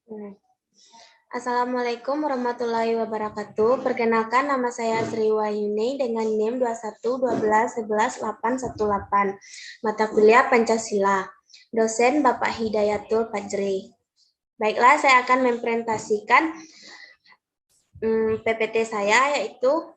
Hmm. Assalamualaikum warahmatullahi wabarakatuh. Perkenalkan, nama saya Sri Wayuni dengan NIM 2112111818. Mata kuliah Pancasila. Dosen Bapak Hidayatul Fajri. Baiklah, saya akan mempresentasikan PPT saya, yaitu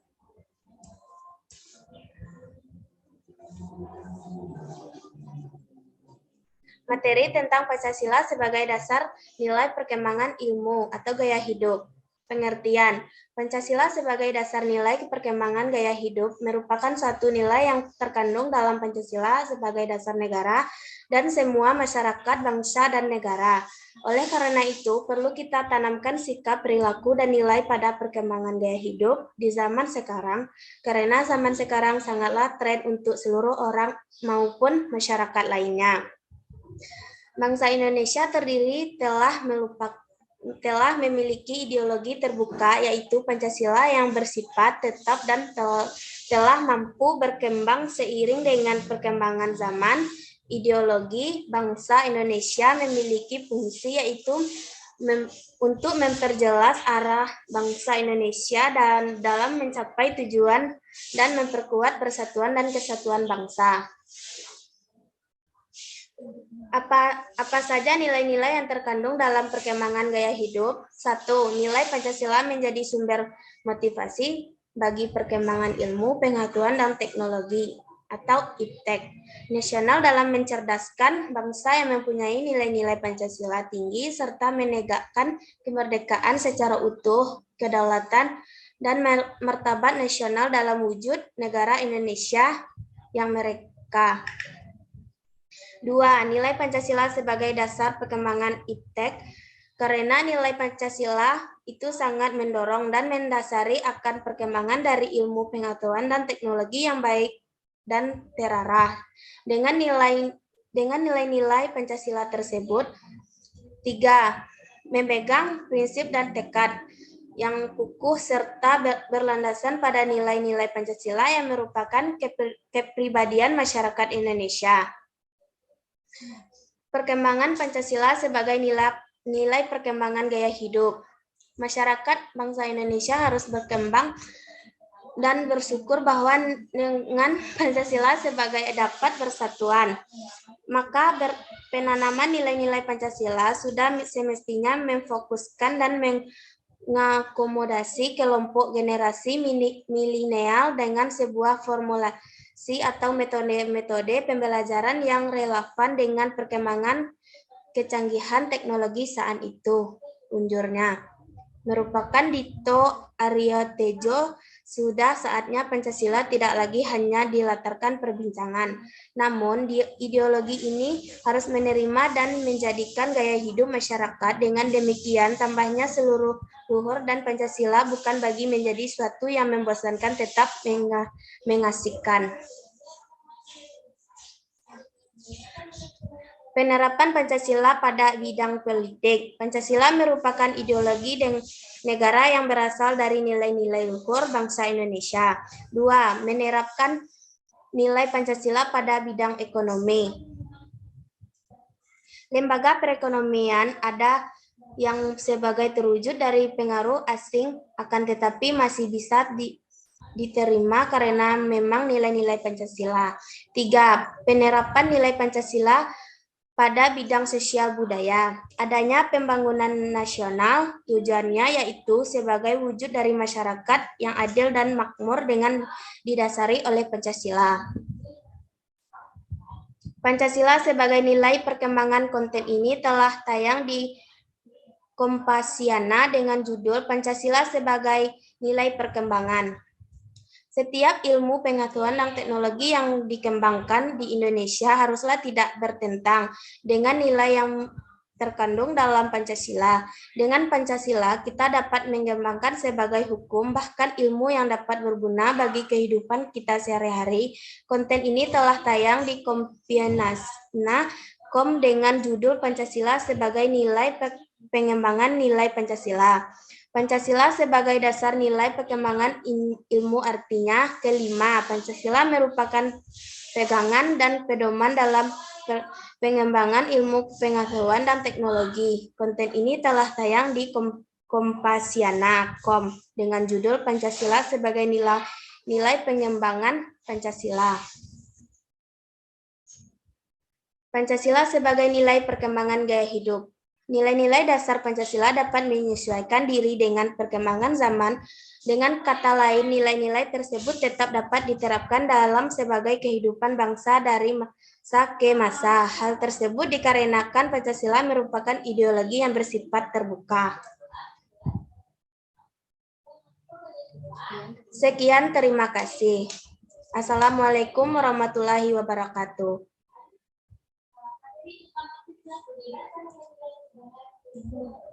materi tentang Pancasila sebagai dasar nilai perkembangan ilmu atau gaya hidup. Pengertian, Pancasila sebagai dasar nilai perkembangan gaya hidup merupakan suatu nilai yang terkandung dalam Pancasila sebagai dasar negara dan semua masyarakat, bangsa, dan negara. Oleh karena itu, perlu kita tanamkan sikap, perilaku, dan nilai pada perkembangan gaya hidup di zaman sekarang, karena zaman sekarang sangatlah tren untuk seluruh orang maupun masyarakat lainnya. Bangsa Indonesia telah memiliki ideologi terbuka, yaitu Pancasila, yang bersifat tetap dan telah mampu berkembang seiring dengan perkembangan zaman. Ideologi bangsa Indonesia memiliki fungsi, yaitu untuk memperjelas arah bangsa Indonesia dan dalam mencapai tujuan dan memperkuat persatuan dan kesatuan bangsa. Apa saja nilai-nilai yang terkandung dalam perkembangan gaya hidup? 1. Nilai Pancasila menjadi sumber motivasi bagi perkembangan ilmu, pengetahuan, dan teknologi atau IPTEK nasional dalam mencerdaskan bangsa yang mempunyai nilai-nilai Pancasila tinggi serta menegakkan kemerdekaan secara utuh, kedaulatan, dan martabat nasional dalam wujud negara Indonesia yang merdeka. 2. Nilai Pancasila sebagai dasar perkembangan IPTEK, karena nilai Pancasila itu sangat mendorong dan mendasari akan perkembangan dari ilmu, pengetahuan, dan teknologi yang baik dan terarah. Dengan nilai-nilai Pancasila tersebut, 3. Memegang prinsip dan tekad yang kukuh serta berlandasan pada nilai-nilai Pancasila yang merupakan kepribadian masyarakat Indonesia. Perkembangan Pancasila sebagai nilai perkembangan gaya hidup. Masyarakat bangsa Indonesia harus berkembang dan bersyukur bahwa dengan Pancasila sebagai dapat bersatuan. Maka penanaman nilai-nilai Pancasila sudah semestinya memfokuskan dan mengakomodasi kelompok generasi milenial dengan sebuah formulasi atau metode pembelajaran yang relevan dengan perkembangan kecanggihan teknologi saat itu. Unjurnya, merupakan Dito Aryo Tejo, sudah saatnya Pancasila tidak lagi hanya dilatarkan perbincangan, namun ideologi ini harus menerima dan menjadikan gaya hidup masyarakat. Dengan demikian, tambahnya seluruh luhur dan Pancasila bukan bagi menjadi suatu yang membosankan, tetap mengasihkan. Penerapan Pancasila pada bidang politik. Pancasila merupakan ideologi negara yang berasal dari nilai-nilai luhur bangsa Indonesia. 2. Menerapkan nilai Pancasila pada bidang ekonomi. Lembaga perekonomian ada yang sebagai terwujud dari pengaruh asing, akan tetapi masih bisa diterima karena memang nilai-nilai Pancasila. 3. Penerapan nilai Pancasila pada bidang sosial budaya. Adanya pembangunan nasional, tujuannya yaitu sebagai wujud dari masyarakat yang adil dan makmur dengan didasari oleh Pancasila. Pancasila sebagai nilai perkembangan. Konten ini telah tayang di Kompasiana dengan judul Pancasila sebagai nilai perkembangan. Setiap ilmu, pengetahuan, dan teknologi yang dikembangkan di Indonesia haruslah tidak bertentang dengan nilai yang terkandung dalam Pancasila. Dengan Pancasila, kita dapat mengembangkan sebagai hukum, bahkan ilmu yang dapat berguna bagi kehidupan kita sehari-hari. Konten ini telah tayang di Kompiana.com dengan judul Pancasila sebagai nilai pengembangan nilai Pancasila. Pancasila sebagai dasar nilai perkembangan ilmu, artinya. Kelima, Pancasila merupakan pegangan dan pedoman dalam pengembangan ilmu pengetahuan dan teknologi. Konten ini telah tayang di Kompasiana.com dengan judul Pancasila sebagai nilai pengembangan Pancasila. Pancasila sebagai nilai perkembangan gaya hidup. Nilai-nilai dasar Pancasila dapat menyesuaikan diri dengan perkembangan zaman. Dengan kata lain, nilai-nilai tersebut tetap dapat diterapkan dalam sebagai kehidupan bangsa dari masa ke masa. Hal tersebut dikarenakan Pancasila merupakan ideologi yang bersifat terbuka. Sekian, terima kasih. Assalamualaikum warahmatullahi wabarakatuh. Thank you.